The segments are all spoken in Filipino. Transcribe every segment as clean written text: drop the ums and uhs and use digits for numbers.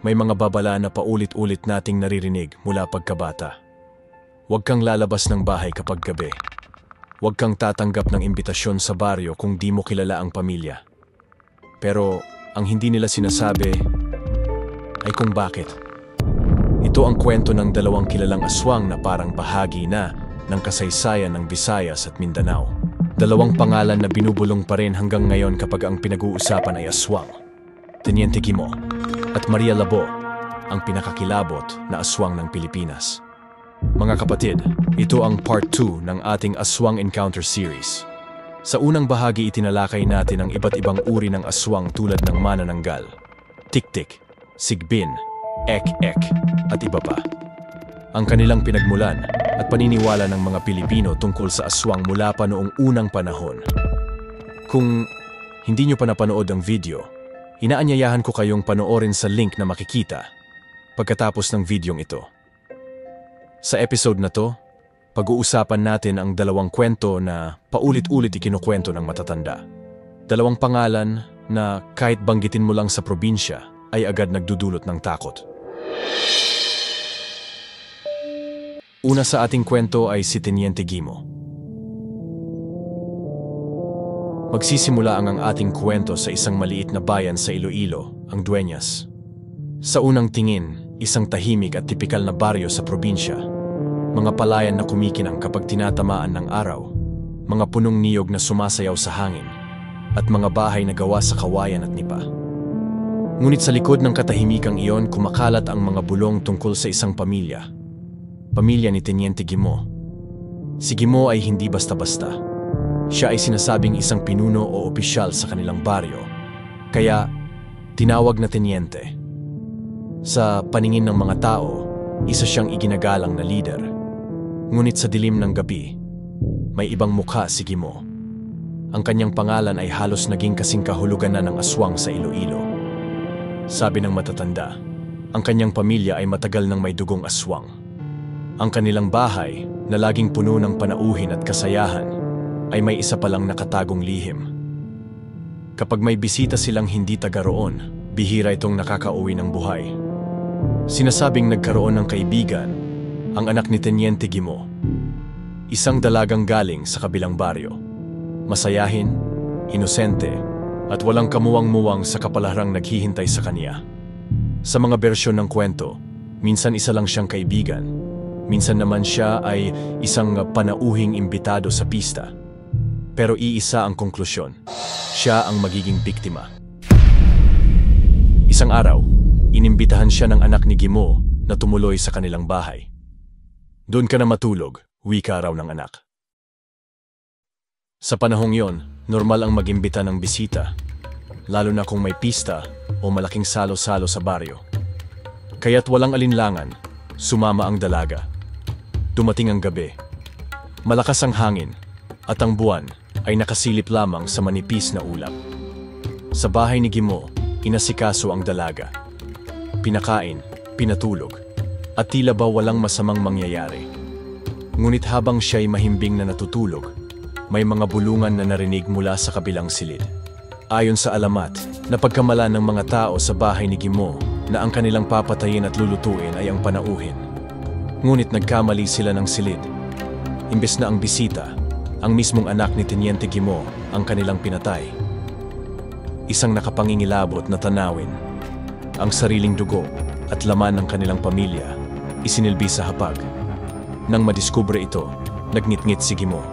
May mga babala na paulit-ulit nating naririnig mula pagkabata. Huwag kang lalabas ng bahay kapag gabi. Huwag kang tatanggap ng imbitasyon sa baryo kung di mo kilala ang pamilya. Pero ang hindi nila sinasabi ay kung bakit. Ito ang kwento ng dalawang kilalang aswang na parang bahagi na ng kasaysayan ng Visayas at Mindanao. Dalawang pangalan na binubulong pa rin hanggang ngayon kapag ang pinag-uusapan ay aswang. Teniente Guimo at Maria Labo, ang pinakakilabot na aswang ng Pilipinas. Mga kapatid, ito ang part 2 ng ating Aswang Encounter series. Sa unang bahagi itinalakay natin ang iba't ibang uri ng aswang tulad ng manananggal, tiktik, sigbin, ek-ek, at iba pa. Ang kanilang pinagmulan at paniniwala ng mga Pilipino tungkol sa aswang mula pa noong unang panahon. Kung hindi nyo pa napanood ang video, inaanyayahan ko kayong panoorin sa link na makikita pagkatapos ng videong ito. Sa episode na to, pag-uusapan natin ang dalawang kwento na paulit-ulit ikinukwento ng matatanda. Dalawang pangalan na kahit banggitin mo lang sa probinsya ay agad nagdudulot ng takot. Una sa ating kwento ay si Teniente Guimo. Magsisimula ang ating kwento sa isang maliit na bayan sa Iloilo, ang Dueñas. Sa unang tingin, isang tahimik at tipikal na baryo sa probinsya. Mga palayan na kumikinang kapag tinatamaan ng araw, mga punong niyog na sumasayaw sa hangin, at mga bahay na gawa sa kawayan at nipa. Ngunit sa likod ng katahimikang iyon, kumakalat ang mga bulong tungkol sa isang pamilya. Pamilya ni Teniente Guimo. Si Guimo ay hindi basta-basta. Siya ay sinasabing isang pinuno o opisyal sa kanilang baryo, kaya tinawag na Teniente. Sa paningin ng mga tao, isa siyang iginagalang na lider. Ngunit sa dilim ng gabi, may ibang mukha si Guimo. Ang kanyang pangalan ay halos naging kasing kahulugan na ng aswang sa Iloilo. Sabi ng matatanda, ang kanyang pamilya ay matagal nang may dugong aswang. Ang kanilang bahay, na laging puno ng panauhin at kasayahan, ay may isa palang nakatagong lihim. Kapag may bisita silang hindi taga roon, bihira itong nakakauwi ng buhay. Sinasabing nagkaroon ng kaibigan ang anak ni Teniente Guimo, isang dalagang galing sa kabilang baryo. Masayahin, inosente, at walang kamuwang-muwang sa kapalahrang naghihintay sa kanya. Sa mga bersyon ng kwento, minsan isa lang siyang kaibigan, minsan naman siya ay isang panauhing imbitado sa pista. Pero iisa ang konklusyon, siya ang magiging biktima. Isang araw, inimbitahan siya ng anak ni Guimo na tumuloy sa kanilang bahay. Doon ka na matulog, wika raw ng anak. Sa panahong yon, normal ang mag-imbita ng bisita, lalo na kung may pista o malaking salo-salo sa baryo. Kaya't walang alinlangan, sumama ang dalaga. Dumating ang gabi. Malakas ang hangin at ang buwan ay nakasilip lamang sa manipis na ulap. Sa bahay ni Guimo, inasikaso ang dalaga. Pinakain, pinatulog, at tila ba walang masamang mangyayari. Ngunit habang siya'y mahimbing na natutulog, may mga bulungan na narinig mula sa kabilang silid. Ayon sa alamat, napagkamala ng mga tao sa bahay ni Guimo na ang kanilang papatayin at lulutuin ay ang panauhin. Ngunit nagkamali sila ng silid. Imbes na ang bisita, ang mismong anak ni Teniente Guimo ang kanilang pinatay. Isang nakapangingilabot na tanawin, ang sariling dugo at laman ng kanilang pamilya, isinilbi sa hapag. Nang madiskubre ito, nagnitngit si Guimo.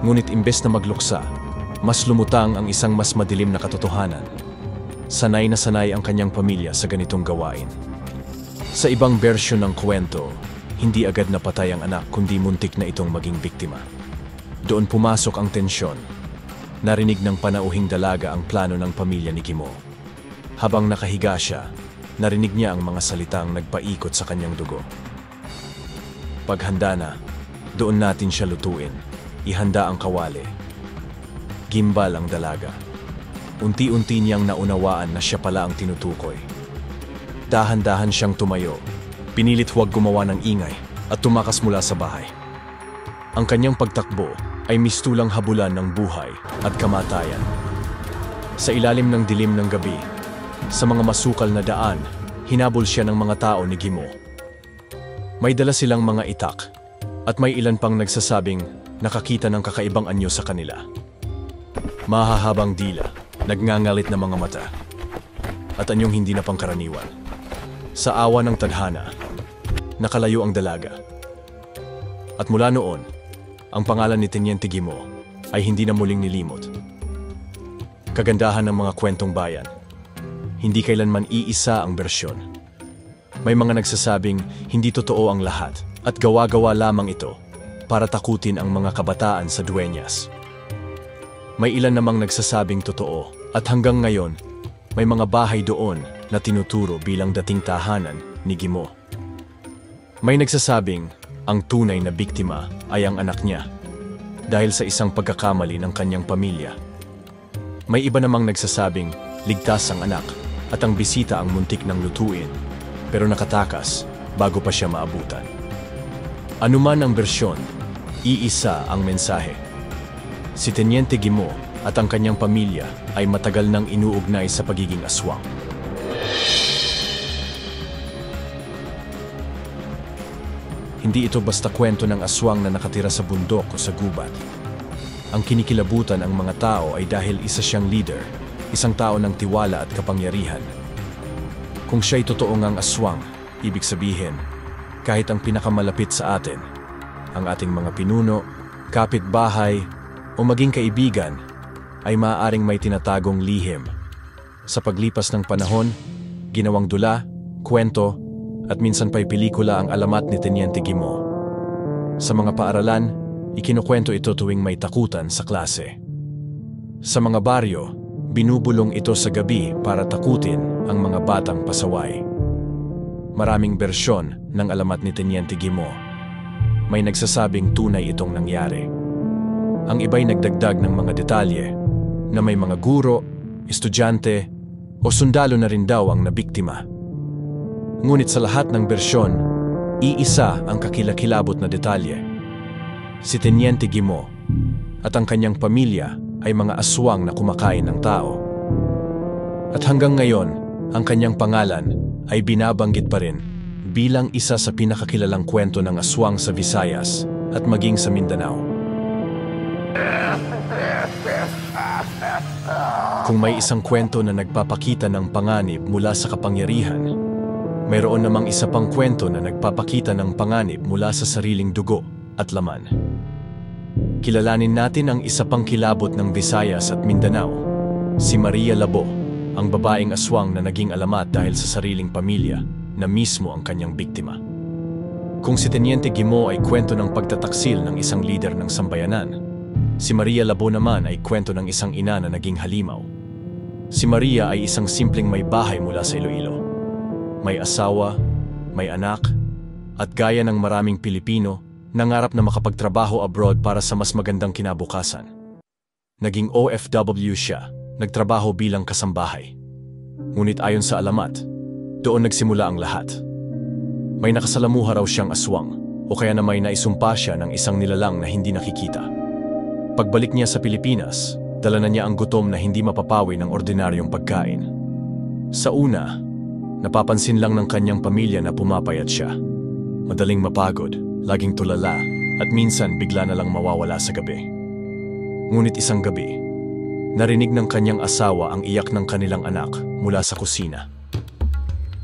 Ngunit imbes na magluksa, mas lumutang ang isang mas madilim na katotohanan. Sanay na sanay ang kanyang pamilya sa ganitong gawain. Sa ibang bersyon ng kwento, hindi agad napatay ang anak kundi muntik na itong maging biktima. Doon pumasok ang tensyon. Narinig ng panauhing dalaga ang plano ng pamilya ni Guimo. Habang nakahiga siya, narinig niya ang mga salitang nagpaikot sa kanyang dugo. Paghanda na, doon natin siya lutuin. Ihanda ang kawali. Gimbal ang dalaga. Unti-unti niyang naunawaan na siya pala ang tinutukoy. Dahan-dahan siyang tumayo. Pinilit huwag gumawa ng ingay at tumakas mula sa bahay. Ang kanyang pagtakbo ay mistulang habulan ng buhay at kamatayan. Sa ilalim ng dilim ng gabi, sa mga masukal na daan, hinabol siya ng mga tao ni Gimo. May dala silang mga itak at may ilan pang nagsasabing nakakita ng kakaibang anyo sa kanila. Mahahabang dila, nagngangalit na mga mata, at anyong hindi na pangkaraniwan. Sa awa ng tadhana, nakalayo ang dalaga. At mula noon, ang pangalan ni Teniente Gimo ay hindi na muling nilimot. Kagandahan ng mga kwentong bayan, hindi kailanman iisa ang bersyon. May mga nagsasabing hindi totoo ang lahat at gawa-gawa lamang ito para takutin ang mga kabataan sa Dueñas. May ilan namang nagsasabing totoo at hanggang ngayon, may mga bahay doon na tinuturo bilang dating tahanan ni Gimo. May nagsasabing ang tunay na biktima ay ang anak niya dahil sa isang pagkakamali ng kanyang pamilya. May iba namang nagsasabing ligtas ang anak at ang bisita ang muntik ng lutuin, pero nakatakas bago pa siya maabutan. Anuman ang bersyon, iisa ang mensahe. Si Teniente Gimo at ang kanyang pamilya ay matagal nang inuugnay sa pagiging aswang. Hindi ito basta kwento ng aswang na nakatira sa bundok o sa gubat. Ang kinikilabutan ang mga tao ay dahil isa siyang leader, isang tao ng tiwala at kapangyarihan. Kung siya'y totoo ngang aswang, ibig sabihin, kahit ang pinakamalapit sa atin, ang ating mga pinuno, kapitbahay, o maging kaibigan, ay maaaring may tinatagong lihim. Sa paglipas ng panahon, ginawang dula, kwento, at minsan pa'y pelikula ang alamat ni Teniente Gimo. Sa mga paaralan, ikinukwento ito tuwing may takutan sa klase. Sa mga baryo, binubulong ito sa gabi para takutin ang mga batang pasaway. Maraming bersyon ng alamat ni Teniente Gimo. May nagsasabing tunay itong nangyari. Ang iba'y nagdagdag ng mga detalye na may mga guro, estudyante, o sundalo na rin daw ang nabiktima. Ngunit sa lahat ng bersyon, iisa ang kakilakilabot na detalye. Si Teniente Gimo at ang kanyang pamilya ay mga aswang na kumakain ng tao. At hanggang ngayon, ang kanyang pangalan ay binabanggit pa rin bilang isa sa pinakakilalang kwento ng aswang sa Visayas at maging sa Mindanao. Kung may isang kwento na nagpapakita ng panganib mula sa kapangyarihan, mayroon namang isa pang kwento na nagpapakita ng panganib mula sa sariling dugo at laman. Kilalanin natin ang isa pang kilabot ng Visayas at Mindanao, si Maria Labo, ang babaeng aswang na naging alamat dahil sa sariling pamilya na mismo ang kanyang biktima. Kung si Teniente Gimo ay kwento ng pagtataksil ng isang lider ng sambayanan, si Maria Labo naman ay kwento ng isang ina na naging halimaw. Si Maria ay isang simpleng may bahay mula sa Iloilo. May asawa, may anak, at gaya ng maraming Pilipino, nangarap na makapagtrabaho abroad para sa mas magandang kinabukasan. Naging OFW siya, nagtrabaho bilang kasambahay. Ngunit ayon sa alamat, doon nagsimula ang lahat. May nakasalamuha raw siyang aswang, o kaya na may naisumpa siya ng isang nilalang na hindi nakikita. Pagbalik niya sa Pilipinas, dala na niya ang gutom na hindi mapapawi ng ordinaryong pagkain. Sa una, napapansin lang ng kanyang pamilya na pumapayat siya. Madaling mapagod, laging tulala, at minsan bigla na lang mawawala sa gabi. Ngunit isang gabi, narinig ng kanyang asawa ang iyak ng kanilang anak mula sa kusina.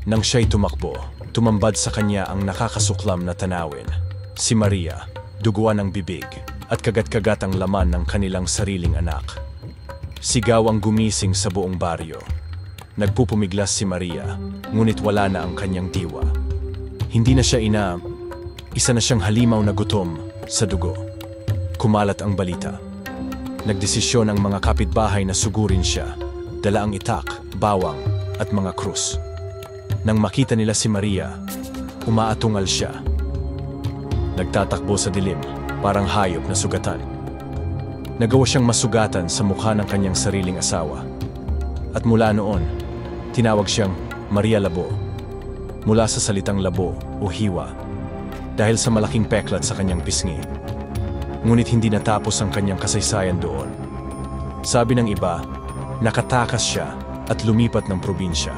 Nang siya'y tumakbo, tumambad sa kanya ang nakakasuklam na tanawin. Si Maria, duguan ang bibig, at kagat-kagat ang laman ng kanilang sariling anak. Sigaw ang gumising sa buong baryo. Nagpupumiglas si Maria, ngunit wala na ang kanyang diwa. Hindi na siya ina, isa na siyang halimaw na gutom sa dugo. Kumalat ang balita. Nagdesisyon ang mga kapitbahay na sugurin siya, dala ang itak, bawang, at mga krus. Nang makita nila si Maria, umaatungal siya. Nagtatakbo sa dilim, parang hayop na sugatan. Nagawa siyang masugatan sa mukha ng kanyang sariling asawa. At mula noon, tinawag siyang Maria Labo, mula sa salitang labo o hiwa, dahil sa malaking peklat sa kanyang pisngi. Ngunit hindi natapos ang kanyang kasaysayan doon. Sabi ng iba, nakatakas siya at lumipat ng probinsya.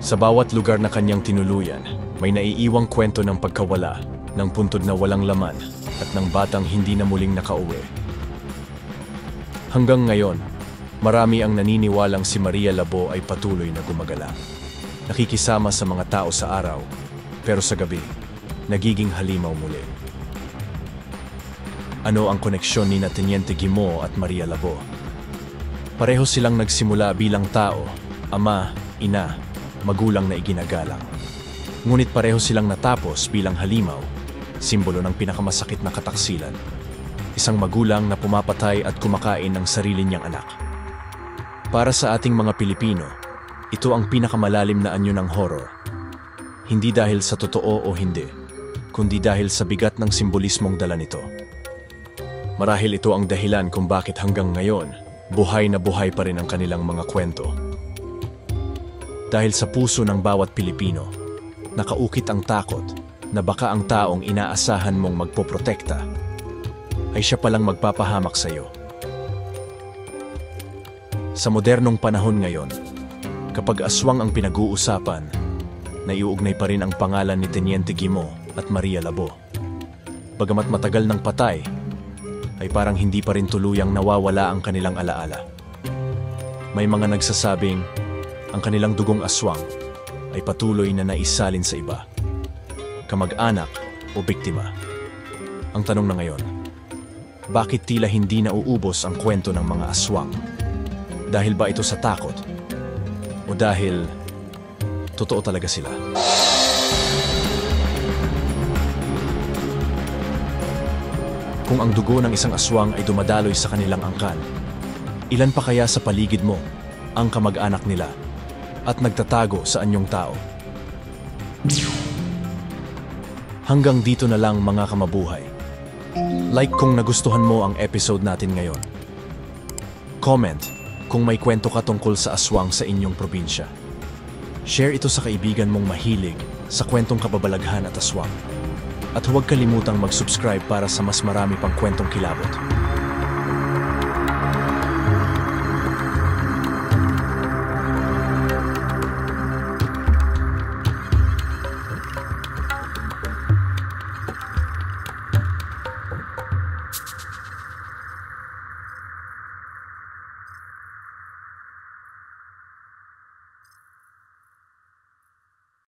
Sa bawat lugar na kanyang tinuluyan, may naiiwang kwento ng pagkawala, ng puntod na walang laman, at ng batang hindi na muling nakauwi. Hanggang ngayon, marami ang naniniwalang si Maria Labo ay patuloy na gumagala. Nakikisama sa mga tao sa araw, pero sa gabi, nagiging halimaw muli. Ano ang koneksyon ni Teniente Guimo at Maria Labo? Pareho silang nagsimula bilang tao, ama, ina, magulang na iginagalang. Ngunit pareho silang natapos bilang halimaw, simbolo ng pinakamasakit na kataksilan. Isang magulang na pumapatay at kumakain ng sarili niyang anak. Para sa ating mga Pilipino, ito ang pinakamalalim na anyo ng horror. Hindi dahil sa totoo o hindi, kundi dahil sa bigat ng simbolismong dala nito. Marahil ito ang dahilan kung bakit hanggang ngayon, buhay na buhay pa rin ang kanilang mga kwento. Dahil sa puso ng bawat Pilipino, nakaukit ang takot na baka ang taong inaasahan mong magpoprotekta ay siya palang magpapahamak sa iyo. Sa modernong panahon ngayon, kapag aswang ang pinag-uusapan, naiuugnay pa rin ang pangalan ni Teniente Guimo at Maria Labo. Bagamat matagal ng patay, ay parang hindi pa rin tuluyang nawawala ang kanilang alaala. May mga nagsasabing ang kanilang dugong aswang ay patuloy na naisalin sa iba, kamag-anak o biktima. Ang tanong na ngayon, bakit tila hindi nauubos ang kwento ng mga aswang? Dahil ba ito sa takot? O dahil totoo talaga sila? Kung ang dugo ng isang aswang ay dumadaloy sa kanilang angkan, ilan pa kaya sa paligid mo ang kamag-anak nila at nagtatago sa anyong tao? Hanggang dito na lang mga kamabuhay. Like kung nagustuhan mo ang episode natin ngayon. Comment kung may kwento ka tungkol sa aswang sa inyong probinsya. Share ito sa kaibigan mong mahilig sa kwentong kababalaghan at aswang. At huwag kalimutang mag-subscribe para sa mas marami pang kwentong kilabot.